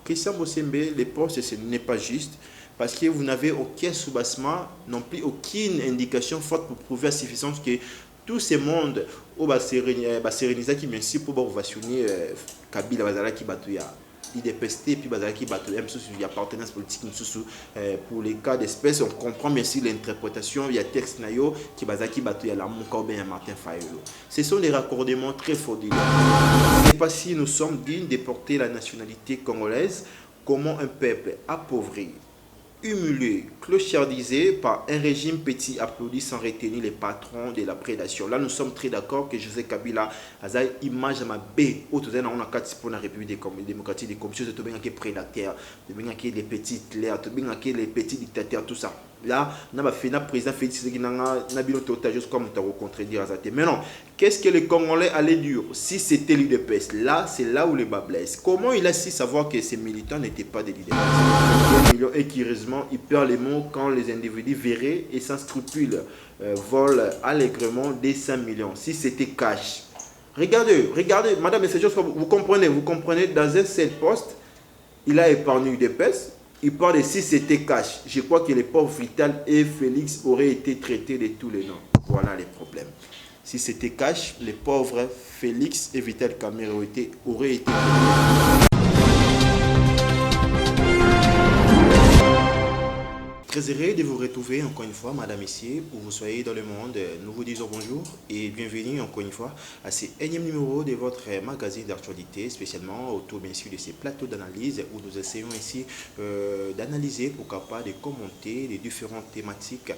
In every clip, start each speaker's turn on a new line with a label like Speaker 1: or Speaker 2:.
Speaker 1: Christian Bossembe, les postes, ce n'est pas juste parce que vous n'avez aucun soubassement, non plus aucune indication forte pour prouver à suffisance que tout ce monde au Sérénisa qui merci pour vous vacciner Kabila Bazala qui batouya. IDPST puis Bazala qui batouya, même si il y a appartenance politique pour les cas d'espèce, on comprend bien sûr l'interprétation, il y a texte nayo qui Bazala qui batouya la Moukaube Martin Fayolo. Ce sont des raccordements très frauduleux. Je ne sais pas si nous sommes dignes de porter la nationalité congolaise, comment un peuple appauvri, humilié, clochardisé par un régime petit applaudi sans retenir les patrons de la prédation. Là, nous sommes très d'accord que Joseph Kabila a une image à ma baie. Autour on a quatre pour la République démocratique des commissions de bien qui prédateurs, de bien qui les petits clercs, de bien qui les petits dictateurs, tout ça. Là, on a fait un président Félix qui n'a bien total juste comme tu as contredire à ça. Mais non, qu'est-ce que les Congolais allaient dire si c'était l'UDPS? Là, c'est là où les bas blessent. Comment il a su savoir que ces militants n'étaient pas des leaders? Et curieusement, il perd les mots quand les individus verraient et sans scrupule volent allègrement des 5 millions. Si c'était cash. Regardez, madame et messieurs, vous comprenez, dans un seul poste, il a épargné l'UDPS. Il parle de si c'était cash. Je crois que les pauvres Vital et Félix auraient été traités de tous les noms. Voilà les problèmes. Si c'était cash, les pauvres Félix et Vital Kamerhe auraient été traités. Très heureux de vous retrouver encore une fois, madame, messieurs, où vous soyez dans le monde. Nous vous disons bonjour et bienvenue encore une fois à ce énième numéro de votre magazine d'actualité, spécialement autour bien sûr de ces plateaux d'analyse où nous essayons ici d'analyser, pourquoi pas, de commenter les différentes thématiques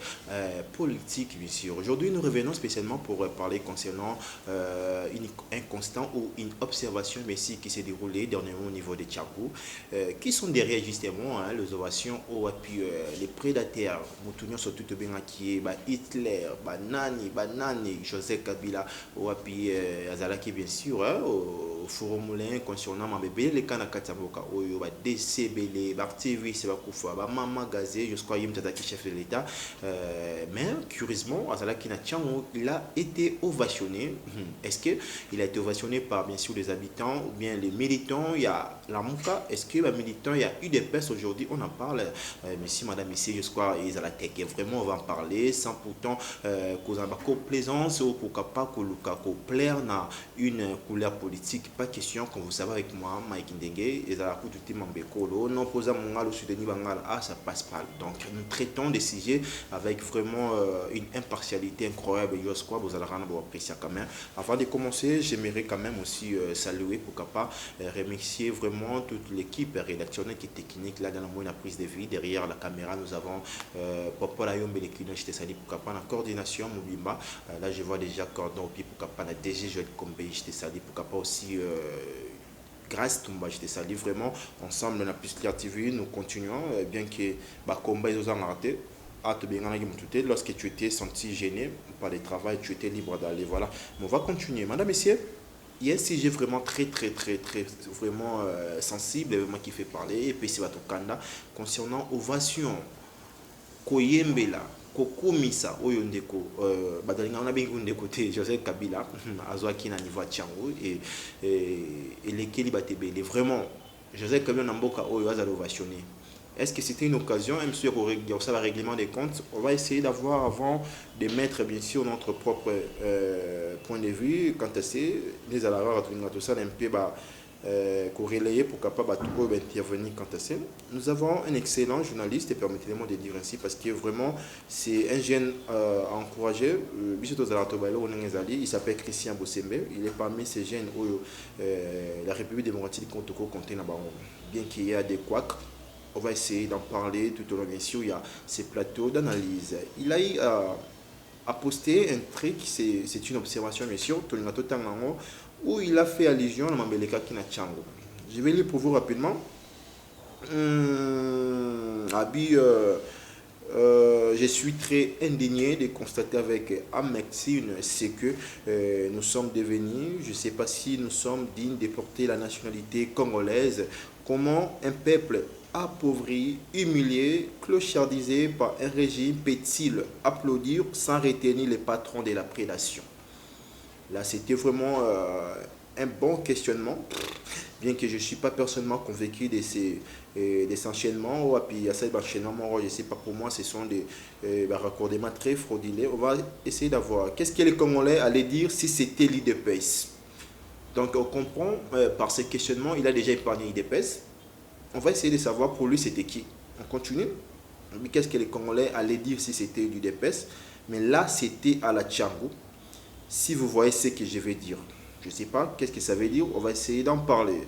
Speaker 1: politiques, bien sûr. Aujourd'hui, nous revenons spécialement pour parler concernant un constat ou une observation ici qui s'est déroulée dernièrement au niveau de Tchagou, qui sont derrière justement les ovations au appui les prédateurs, Moutounion surtout bien qui est Hitler, Nani, Joseph Kabila, ou puis Azalaki bien sûr, au Forum Moulin concernant ma bébé, les canaux Katamboka, où il va DCBL, Bartivi, c'est Bakoufa, Maman Gazé, jusqu'à Yim Tadaki, chef de l'État. Mais curieusement, Azalaki Natchan, il a été ovationné. Est-ce qu'il a été ovationné par bien sûr les habitants ou bien les militants? Il y a la Mouka, est-ce que les militants, il y a eu des pertes aujourd'hui? On en parle, monsieur, madame, ici, je crois, ils ont la tech. Vraiment, on va en parler sans pourtant causer une plaisance ou pourquoi pas que plaire dans une couleur politique. Pas question, comme vous savez avec moi, Mike Ndenge, ils ont la coup de Mambekolo, non posant mon mal au Sudani Bangal, ça passe pas. Donc, nous traitons des sujets avec vraiment une impartialité incroyable. Je crois que vous allez apprécier quand même. Avant de commencer, j'aimerais quand même aussi saluer, pourquoi pas, remercier vraiment toute l'équipe rédactionnelle qui est technique là dans la prise de vie. Derrière la caméra, nous avons Popola Yombe Lekino, je te salue pour la coordination Moubimba. Là, je vois déjà Cordon, puis pour la DG Joël Kombe, je te salue pour aussi. Grâce Tumba, je te salue vraiment. Ensemble, on a plus Claire TV, nous continuons, bien que Komba ils ont raté. Lorsque tu étais senti gêné par le travail, tu étais libre d'aller. Voilà. Mais on va continuer. Madame, messieurs, il y a un sujet vraiment très vraiment sensible, vraiment qui fait parler. Et puis c'est votre candidat concernant ovation. Koyembela, Kokomisa, Oyondeko, Badalinga, on a bien un côté Joseph Kabila, Azoaki na niveau Tchango et les Kelibatebe. Vraiment, Joseph Kabila Namboka, Oyoazal ovationné. Est-ce que c'était une occasion, même si on le règlement des comptes, on va essayer d'avoir avant de mettre bien sûr notre propre point de vue quant à ces les alarmes tout ça un peu corrélé pour capable intervenir quant à ça. Nous avons un excellent journaliste et permettez-moi de dire ainsi parce que vraiment c'est un jeune à encourager. Il s'appelle Christian Bossembe. Il est parmi ces jeunes où la République démocratique du Congo contient bien qu'il y a des couacs. On va essayer d'en parler tout au long de l'émission. Il y a ces plateaux d'analyse. Il a eu à poster un truc, c'est une observation, mission, où il a fait allusion à Mambeleka Kinachango. Je vais lire pour vous rapidement. Je suis très indigné de constater avec Amexine ce que nous sommes devenus. Je ne sais pas si nous sommes dignes de porter la nationalité congolaise. Comment un peuple appauvri, humilié, clochardisé par un régime peut-il applaudir sans retenir les patrons de la prédation? Là, c'était vraiment un bon questionnement. bien que je ne suis pas personnellement convaincu des enchaînements. Et puis, à ces enchaînements, je ne sais pas, pour moi, ce sont des raccordements très frauduleux. On va essayer d'avoir qu'est-ce que les Congolais allaient dire si c'était l'IDPS. Donc, on comprend par ces questionnements, il a déjà épargné l'IDPS. On va essayer de savoir pour lui c'était qui. On continue. Qu'est-ce que les Congolais allaient dire si c'était l'IDPS. Mais là, c'était à la Tchango. Si vous voyez ce que je vais dire, je ne sais pas qu'est-ce que ça veut dire, on va essayer d'en parler.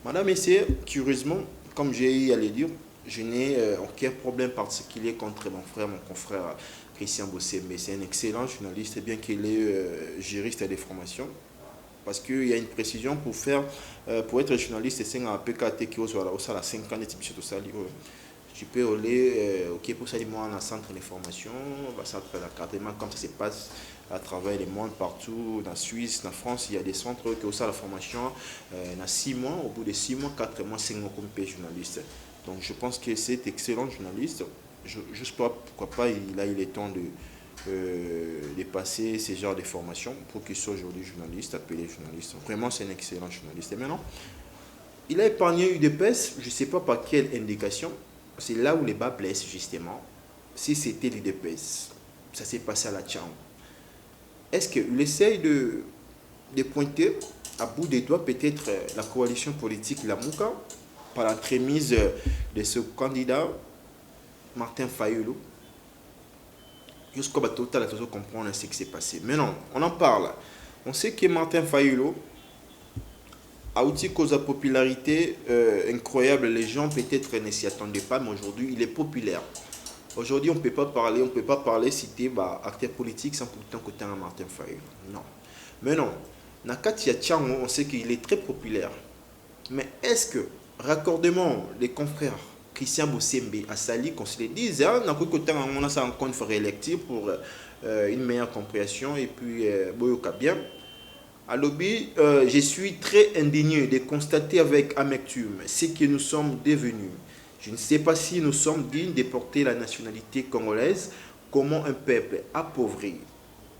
Speaker 1: Madame, messieurs, curieusement, comme j'ai eu à le dire, je n'ai aucun problème particulier contre mon frère, mon confrère Christian Bossé, mais c'est un excellent journaliste, bien qu'il est juriste à des formations. Parce qu'il y a une précision pour être journaliste, c'est un PKT qui est à 5 ans de type de ça. Tu peux aller ok pour ça moi en centre de formation, centre d'encadrement comme ça se passe à travers le monde partout, dans la Suisse, en France, il y a des centres qui ont ça la formation dans 6 mois, au bout de 6 mois, 4 mois, 5 mois comme journaliste. Donc je pense que c'est excellent journaliste. Juste pourquoi pas il a eu le temps de passer ce genre de formation pour qu'il soit aujourd'hui journaliste, appelé journaliste. Vraiment c'est un excellent journaliste. Et maintenant, il a épargné UDPS, je ne sais pas par quelle indication. C'est là où les bas blessent justement. Si c'était l'IDPS, ça s'est passé à la Tchang. Est-ce qu'il essaye de pointer à bout des doigts peut-être la coalition politique Lamouka par l'entremise de ce candidat Martin Fayulu? Jusqu'au bateau, tu as comprendre ce qui s'est passé. Mais non, on en parle. On sait que Martin Fayulu a aussi cause de popularité incroyable. Les gens peut-être ne s'y attendaient pas, mais aujourd'hui, il est populaire. Aujourd'hui, on ne peut pas parler, citer acteur politique sans pourtant côté un Martin Fayulu. Non. Mais non, Nakatia Tchango, on sait qu'il est très populaire. Mais est-ce que, raccordement les confrères Christian Bossembe à Sali, qu'on se le dise, on a ça encore une fois réélectif pour une meilleure compréhension et puis Boyoka bien. À lobby, je suis très indigné de constater avec amertume ce que nous sommes devenus. Je ne sais pas si nous sommes dignes de porter la nationalité congolaise, comment un peuple appauvri,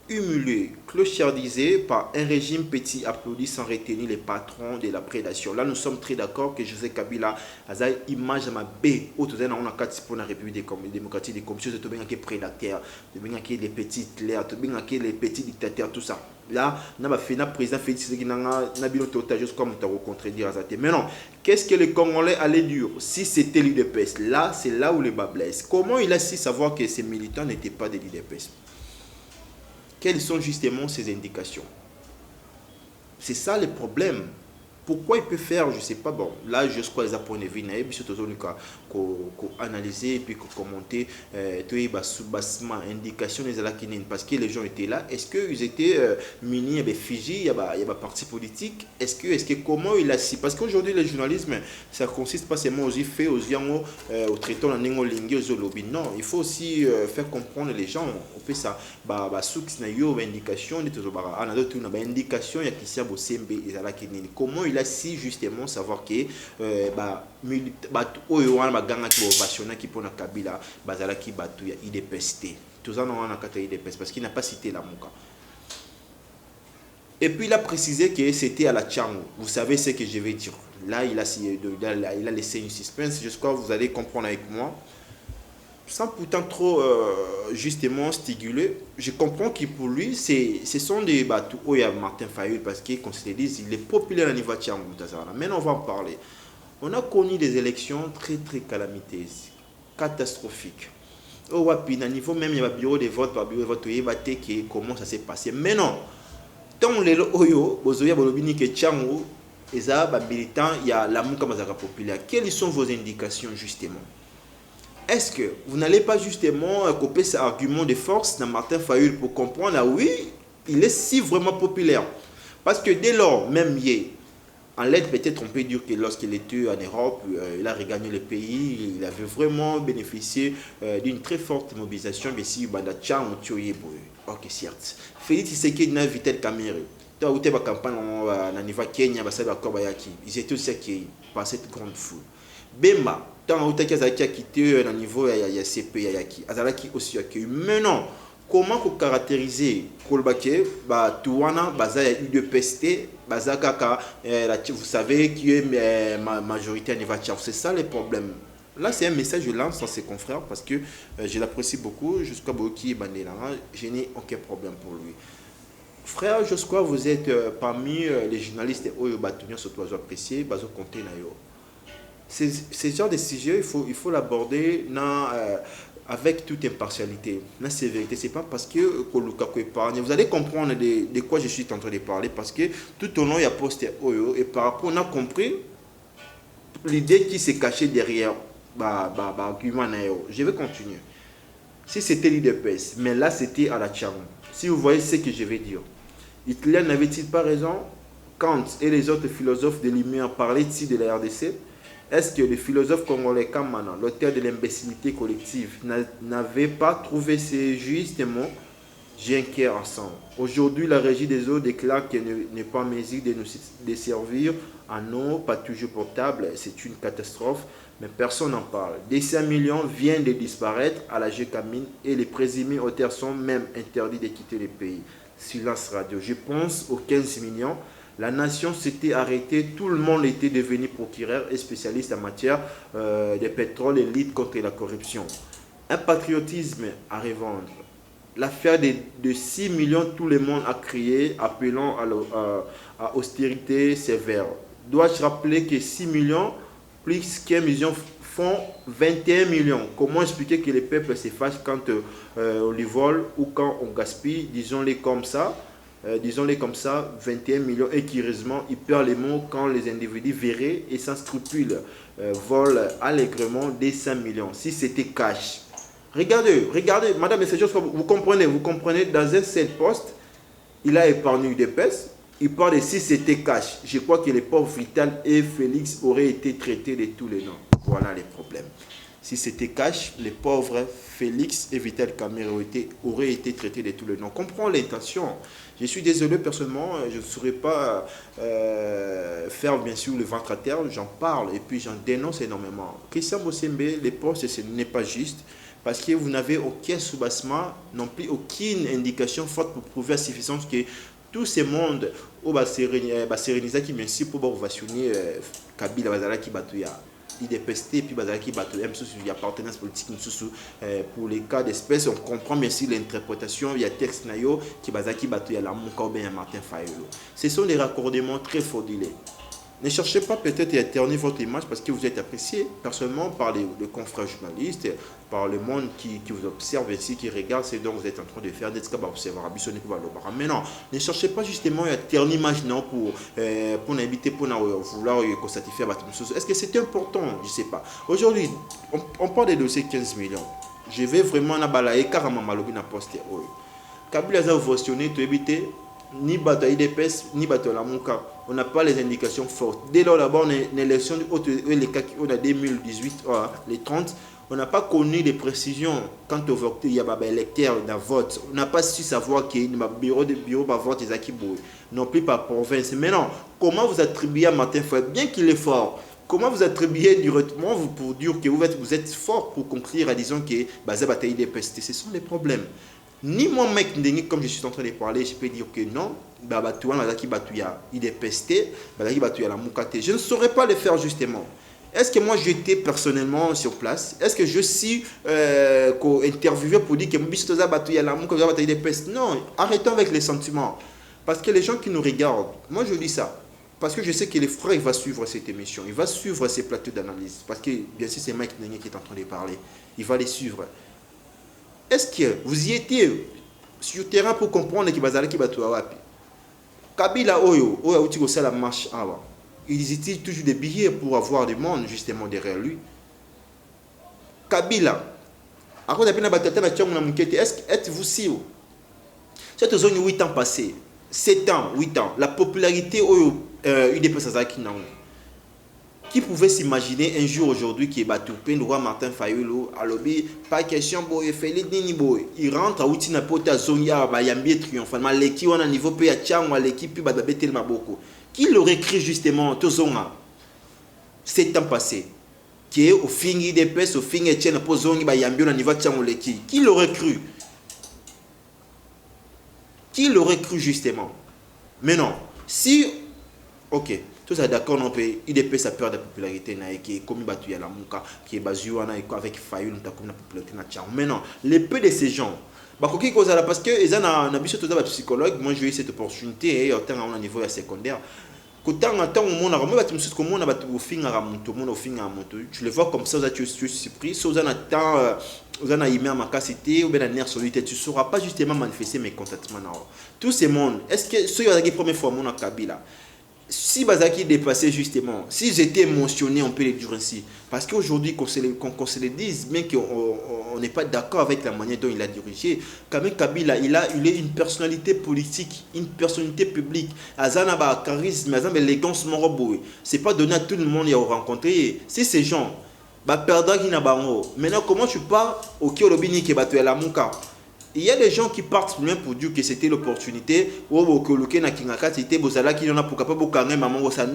Speaker 1: humilié, clochardisé par un régime petit applaudi sans retenir les patrons de la prédation. Là, nous sommes très d'accord que José Kabila a une image à ma baie. Autre chose, on a quatre pour la République démocratique des communistes, de bien prédateurs, de bien les petits clercs, de bien les petits dictateurs, tout ça. Là, on a fait un président Félix qui n'a bien total juste comme tu as contredire Azate. Mais non, qu'est-ce que les Congolais allaient dire si c'était l'UDPS? Là, c'est là où les bas blessent. Comment il a su savoir que ces militants n'étaient pas de l'UDPS? Quelles sont justement ces indications? C'est ça le problème. Pourquoi il peut faire, je ne sais pas, bon, là, je crois les points de vue, et puis surtout, analyser et puis commenter, tous les bassements, indications, parce que les gens étaient là. Est-ce qu'ils étaient munis, il y a Fiji, il y a parti politique? Est-ce que, comment il a si? Parce qu'aujourd'hui, le journalisme, ça consiste pas seulement aux faits, aux yango, au traitant, la nengo lingi, aux lobby. Non, il faut aussi faire comprendre les gens. On peut ça, souk na yo, indication, indication, il y a Christian Bossembe, comment il a si justement savoir que oyo wana baganga ki bobationa ki pona Kabila bazala ki batu ya IDPS tout ça non wana kata IDPS parce qu'il n'a pas cité la Mouka. Et puis il a précisé que c'était à la Tchango. Vous savez ce que je vais dire. Là il a laissé une suspense. J'espère que vous allez comprendre avec moi. Sans pourtant trop justement stimuler, je comprends que pour lui, ce sont des bateaux où il y a Martin Fayulu parce qu'il il est populaire à niveau de Tchango. Maintenant, on va en parler. On a connu des élections très très calamiteuses, catastrophiques. Au Wapi, à niveau même, il y a un bureau de vote, comment ça s'est passé. Mais non, tant les Oyo, Bozoya Bolobini, que Tchango, et ça, militant, il y a l'amour comme ça populaire. Quelles sont vos indications justement? Est-ce que vous n'allez pas justement couper cet argument de force dans Martin Fayulu pour comprendre, ah oui, il est si vraiment populaire? Parce que dès lors, même hier, en l'aide, peut-être on peut dire que lorsqu'il était en Europe, il a regagné le pays, il avait vraiment bénéficié d'une très forte mobilisation. Mais si Bandachan, ok, certes. Félix Tshisekedi n'a invité le Cameroun. Dans la campagne, dans niveau Kenya, ils étaient aussi accueillis par cette grande foule. Bemba, tant que Azalaki a quitté le niveau CP Yaki, Azalaki aussi accueilli. Mais non, comment vous caractériser Kolbake, Touana, Baza UDPST, Baza Kaka, vous savez qui est majorité à Nivatia. C'est ça le problème. Là, c'est un message que je lance à ses confrères parce que je l'apprécie beaucoup. Jusqu'à Boki et Bandela, je n'ai aucun problème pour lui. Frère, je crois que vous êtes parmi les journalistes Oyo Batounia, surtout appréciés, Bazo Conté Nayo. Ce genre de sujet, il faut l'aborder avec toute impartialité. La sévérité, ce n'est pas parce que Kolukaku épargne. Vous allez comprendre de quoi je suis en train de parler parce que tout au long, il y a posté Oyo et par rapport, on a compris l'idée qui s'est cachée derrière. Je vais continuer. Si c'était l'IDPS, mais là c'était à la Tchang. Si vous voyez ce que je vais dire, Hitler n'avait-il pas raison? Kant et les autres philosophes de Lumière parlaient-ils de la RDC? Est-ce que le philosophe congolais Kamana, l'auteur de l'imbécilité collective, n'avait pas trouvé ces justes mots? J'ai un cœur ensemble. Aujourd'hui, la régie des eaux déclare qu'elle n'est pas en mesure de nous desservir en eau, pas toujours potable. C'est une catastrophe, mais personne n'en parle. Des 5 millions viennent de disparaître à la Gécamine et les présumés auteurs sont même interdits de quitter le pays. Silence radio. Je pense aux 15 millions. La nation s'était arrêtée, tout le monde était devenu procureur et spécialiste en matière de pétrole et lutte contre la corruption. Un patriotisme à revendre. L'affaire de 6 millions, tout le monde a crié, appelant à austérité sévère. Dois-je rappeler que 6 millions plus qu'un million font 21 millions? Comment expliquer que les peuples se fâchent quand on les vole ou quand on gaspille? Disons-les comme ça. 21 millions, et curieusement, il perd les mots quand les individus verraient et sans scrupule volent allègrement des 5 millions. Si c'était cash. Regardez, madame et messieurs, vous comprenez, dans un seul poste, il a épargné UDPS, il parle de si c'était cash. Je crois que les pauvres Vital et Félix auraient été traités de tous les noms. Voilà les problèmes. Si c'était cash, les pauvres Félix et Vital Kamerhe auraient été traités de tous les noms. Comprends l'intention. Je suis désolé personnellement, je ne saurais pas faire bien sûr le ventre à terre, j'en parle et puis j'en dénonce énormément. Christian Bossembe, les postes, ce n'est pas juste parce que vous n'avez aucun soubassement, non plus aucune indication forte pour prouver à suffisance que tout ce monde au Basérénisa qui merci pour vacciner Kabila Bazala qui batouya. IDPST puis Bazala qui batouya, il y a appartenance politique pour les cas d'espèce, on comprend bien sûr l'interprétation, il y a texte nayo qui Bazala qui batouya la Mouka ou bien Martin Fayolo. Ce sont des raccordements très frauduleux. Ne cherchez pas peut-être à éterniser votre image parce que vous êtes apprécié personnellement par les confrères journalistes, par le monde qui vous observe ici, qui regarde ce dont vous êtes en train de faire. Mais non, ne cherchez pas justement à éterniser l'image pour éviter, pour vouloir constater. Est-ce que c'est important? Je ne sais pas. Aujourd'hui, on parle des dossiers 15 millions. Je vais vraiment balayer carrément malobi na poste. Kabila a votionné, tu éviter ni bataille d'EPS, ni bataille la Mouka. On n'a pas les indications fortes. Dès lors, là-bas, on est l'élection les cas on a 2018, les 30, on n'a pas connu les précisions quant au vote. Il y a des électeurs dans vote. On n'a pas su savoir qu'il y a un bureau de vote non plus par province. Mais non, comment vous attribuez à Martin Fayulu, bien qu'il est fort, comment vous attribuez directement pour dire que vous êtes fort pour conclure à disant que la bataille des pestes? Ce sont des problèmes. Ni moi, mec, comme je suis en train de parler, je peux dire que non, il est pesté, je ne saurais pas le faire justement. Est-ce que moi j'étais personnellement sur place? Est-ce que je suis interviewé pour dire que il est pesté? Non, arrêtons avec les sentiments. Parce que les gens qui nous regardent, moi je dis ça, parce que je sais que les frères il va suivre cette émission, il va suivre ces plateaux d'analyse. Parce que bien sûr c'est Mike Nengue qui est en train de parler, il va les suivre. Est-ce que vous y étiez sur le terrain pour comprendre que Bazala qui battu à Kabila Oyo, la marche avant. Ils utilisent toujours des billets pour avoir du monde justement derrière lui. Kabila, êtes-vous sûr? Cette zone 8 ans passés, 7 ans, 8 ans, la popularité UDP Sazaki Naou. Qui pouvait s'imaginer un jour aujourd'hui qui est battu le roi Martin Fayulu à l'obé, pas question boy Félix Nini boy. Il rentre à Outina Pota Zonia Bayambi triomphalement l'équipe on a niveau peu à Tchang ou à l'équipe puis Badabé Maboko. Qui l'aurait cru justement Tozonga 7 ans passés qui est au fin des pes au fin Etienne Pozongi Bayambi on a niveau Tchang ou l'équipe. Qui l'aurait cru? Qui l'aurait cru justement? Mais non, si, ok, tout ça d'accord, non, il est sa peur de la popularité, qui est comme il y a la mouka, qui est basé avec Fayou, nous avons la popularité. Mais non, les peu de ces gens, parce que ils ont un psychologue, moi j'ai eu cette opportunité, au niveau secondaire. Tu le vois comme ça, tu es surpris, tu ne sauras pas justement manifester mes contentements. Tous ces mondes, est-ce que ceux qui ont la première fois mon Kabila, si Bazaki dépassait justement, si j'étais émotionné, on peut le dire ainsi. Parce qu'aujourd'hui, qu'on se le dise, mais qu'on n'est pas d'accord avec la manière dont il a dirigé, quand même Kabila, il est une personnalité politique, une personnalité publique. Azana ba charisme, azana élégance morobo. C'est pas donné à tout le monde à rencontrer. Si ces gens, bah perdra qui n'a pas. Maintenant, comment tu pars au Kiolobini qui est battu à la Mouka? Il y a des gens qui partent loin pour dire que c'était l'opportunité.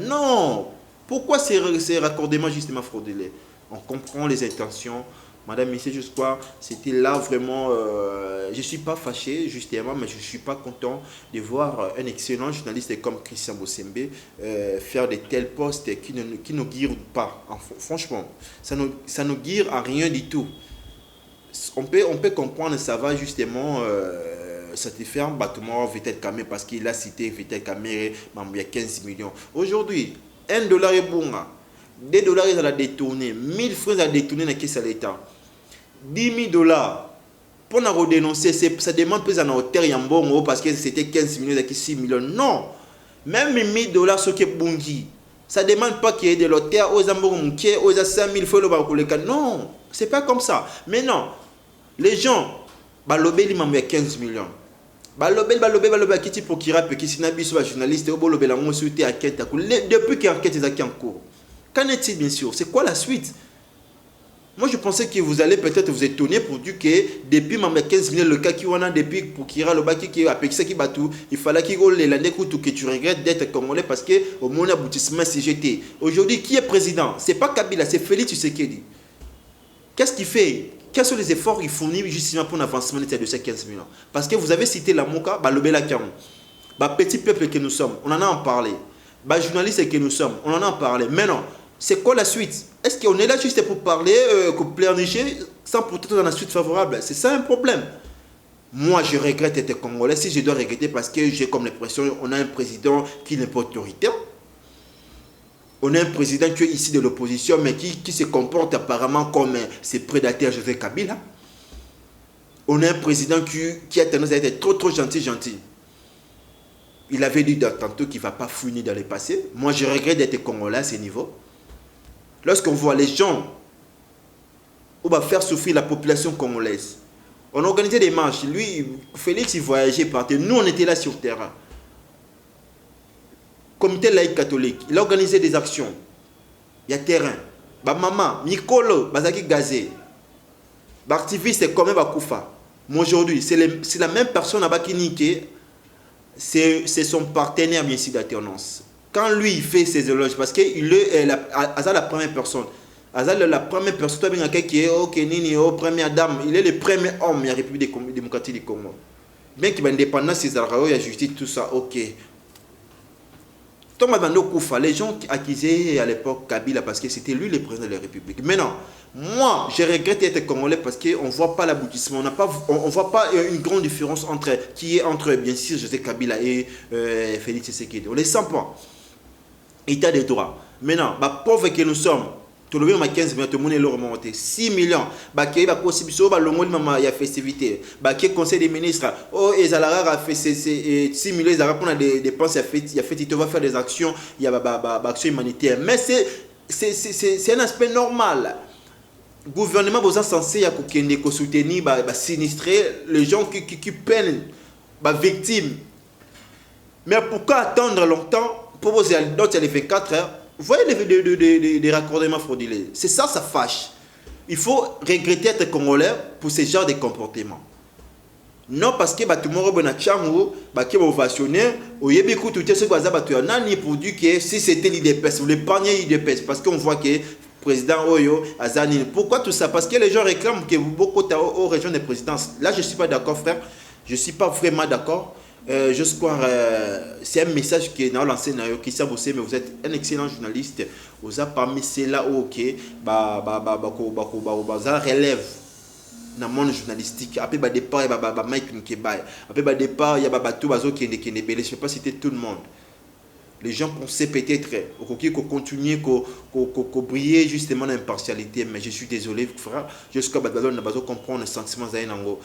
Speaker 1: Non. Pourquoi ces raccordements justement frauduleux? On comprend les intentions. Madame, Messieurs, je crois, c'était là vraiment... je ne suis pas fâché, justement, mais je ne suis pas content de voir un excellent journaliste comme Christian Bossembe faire de tels postes qui ne guident pas. Franchement, ça ne guide à rien du tout. On peut comprendre, ça va justement satisfaire un bâtiment Vitel Kamé parce qu'il a cité Vitel Kamé, il y a 15 millions. Aujourd'hui, $1 est bon, $2 il a détourné, 1000 francs il a détourné dans la caisse à l'État. $10,000 pour nous dénoncer, ça demande plus en hauteur bon parce que c'était 15 millions et 6 millions. Non, même $1,000 ce qui est bon, ça ne demande pas qu'il y ait de l'hauteur aux ambons qui aux 5 000 francs. Non, c'est pas comme ça. Mais non. Les gens, balobé il m'a 15 millions. Balobé qui type pour qui rappe qui sinabi soit journaliste au bolobé la monsuité à quête depuis que l'enquête est en cours. Qu'en est-il bien sûr? C'est quoi la suite? Moi je pensais que vous allez peut-être vous étonner pour dire que depuis ma 15 millions le cas qui on a depuis pour qui le baki qui a pexé qui batou, il fallait qu'il les l'année que tu regrettes d'être congolais parce que au mon aboutissement CGT. Aujourd'hui qui est président? C'est pas Kabila, c'est Félix Tshisekedi. Qu'est-ce qu'il fait? Quels sont les efforts qu'il fournit justement pour l'avancement de ces 15 millions? Parce que vous avez cité la Mouka, le Belakiam, petit peuple que nous sommes, on en a parlé. Journaliste que nous sommes, on en a parlé. Mais non, c'est quoi la suite? Est-ce qu'on est là juste pour parler, pour pleurnicher, sans pourtant dans la suite favorable? C'est ça un problème. Moi, je regrette d'être congolais. Si je dois regretter parce que j'ai comme l'impression qu'on a un président qui n'est pas autoritaire. On a un président qui est ici de l'opposition, mais qui se comporte apparemment comme ses prédateurs José Kabila. On a un président qui a tendance à être trop gentil. Il avait dit tantôt qu'il ne va pas fouiner dans le passé. Moi, je regrette d'être congolais à ce niveau. Lorsqu'on voit les gens, on va faire souffrir la population congolaise. On organisait des marches. Lui, Félix, il voyageait partout. Nous, on était là sur le terrain. Comité laïque catholique, il a organisé des actions. Il y a terrain. Maman, Mikolo, Bazaki Gazé. Activiste comme Bakoufa. Mais aujourd'hui, c'est la même personne là-bas qui nique. C'est son partenaire bien sûr d'alternance. Quand lui il fait ses éloges, parce qu'il est la première personne. La première personne qui est première dame, il est le premier homme de la République démocratique du Congo. Bien qu'il y ait indépendance, il y a justice, tout ça, ok. Les gens accusaient à l'époque Kabila parce que c'était lui le président de la République. Maintenant, moi, je regrette d'être congolais parce qu'on ne voit pas l'aboutissement. On ne voit pas une grande différence entre bien sûr, José Kabila et Félix Tshisekedi. On ne les sent pas. État des droits. Maintenant, pauvres que nous sommes, tout le monde a 15 millions, tout le monde est remonté. 6 millions. Il y a possibilité, il y a festivité. Il y a conseil des ministres. Ils ont fait 6 millions, ils ont des dépenses, il va faire des actions, il y a actions humanitaires. Mais c'est un aspect normal. Le gouvernement est censé soutenir, sinistrer les gens qui peinent, les victimes. Mais pourquoi attendre longtemps pour poser d'autres les 24 heures? Vous voyez les raccordements frauduleux. C'est ça, ça fâche. Il faut regretter être congolais pour ce genre de comportement. Non parce que tout le monde est chango, qui va ovationner, au yébikou tout ce que nani pour dire que si c'était l'IDPS, vous l'épargnez l'IDPS parce qu'on voit que le président Oyo Azani. Pourquoi tout ça? Parce que les gens réclament que beaucoup aux régions de présidence. Là, je ne suis pas d'accord, frère. Je ne suis pas vraiment d'accord. Je crois c'est un message qui est dans l'enseignant qui s'est bossé, mais vous êtes un excellent journaliste. Vous avez parmi ceux-là, ok, ça relève dans le monde journalistique. Après, bah, départ, il y a Mike Nkebaye. Après, bah, départ, il y a Batou Bazo qui est belé. Je ne sais pas si c'était tout le monde. Les gens pensaient peut-être qu'on continue, qu'on briller justement l'impartialité, mais je suis désolé, frère. Jusqu'à Badalon, on comprendre les sentiments d'Aïnango.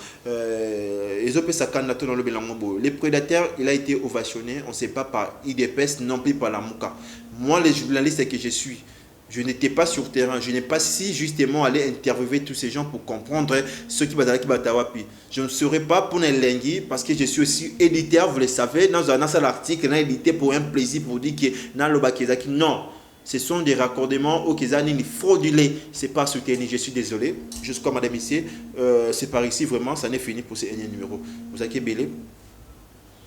Speaker 1: Les prédateurs, il a été ovationné, on ne sait pas par IDPS, non plus par la Mouka. Moi, les journalistes que je suis, je n'étais pas sur terrain, je n'ai pas si justement allé interviewer tous ces gens pour comprendre ce qui va dans Batawapi. Je ne serai pas pour les lingui parce que je suis aussi éditeur, vous le savez, dans un seul article, j'ai édité pour un plaisir, pour dire que dans le Bakézaki, non. Ce sont des raccordements au Kézani fraudulés. C'est pas soutenu, je suis désolé. Jusqu'à madame ici, c'est par ici vraiment, ça n'est fini pour ces numéros. Vous avez belé.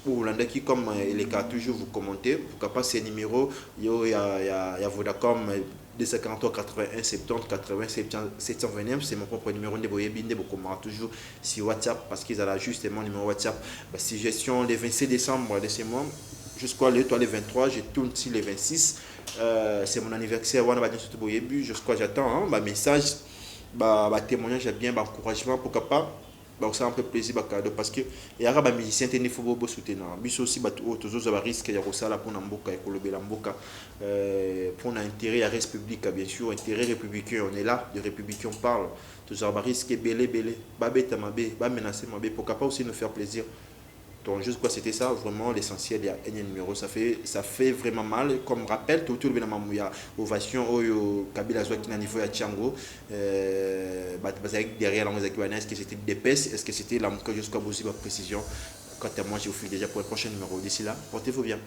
Speaker 1: Ou qui comme les cas toujours vous commentez, pourquoi pas ces numéros, il y a Vodacom 243 81 70 80 729, c'est mon propre numéro de Boyebi, de toujours sur WhatsApp parce qu'ils ont justement numéro WhatsApp. Si gestion le 26 décembre de ce mois, jusqu'à le 23, je tourne sur le 26, c'est mon anniversaire, jusqu'à j'attends un message, témoignage, bien, encouragement, pourquoi pas. Ça un peu plaisir parce que il y a des musiciens qui faut soutenir bis aussi tous risque ya kosala pour mboka ekolobela mboka pour intérêt ya res public bien sûr intérêt républicain on est là de républicains on parle tous risque belé babeta mabe ba menacer mabe pourquoi pas aussi nous faire plaisir. Donc juste quoi c'était ça vraiment l'essentiel. Il y a un numéro, ça fait vraiment mal comme rappel tout le monde il y a ovation au Kabila soit qui n'a niveau à Tchango derrière la musique est-ce que c'était d'épaisse, est-ce que c'était la jusqu'à Bouzi précision. Quant à moi je vous fais déjà pour le prochain numéro, d'ici là portez-vous bien.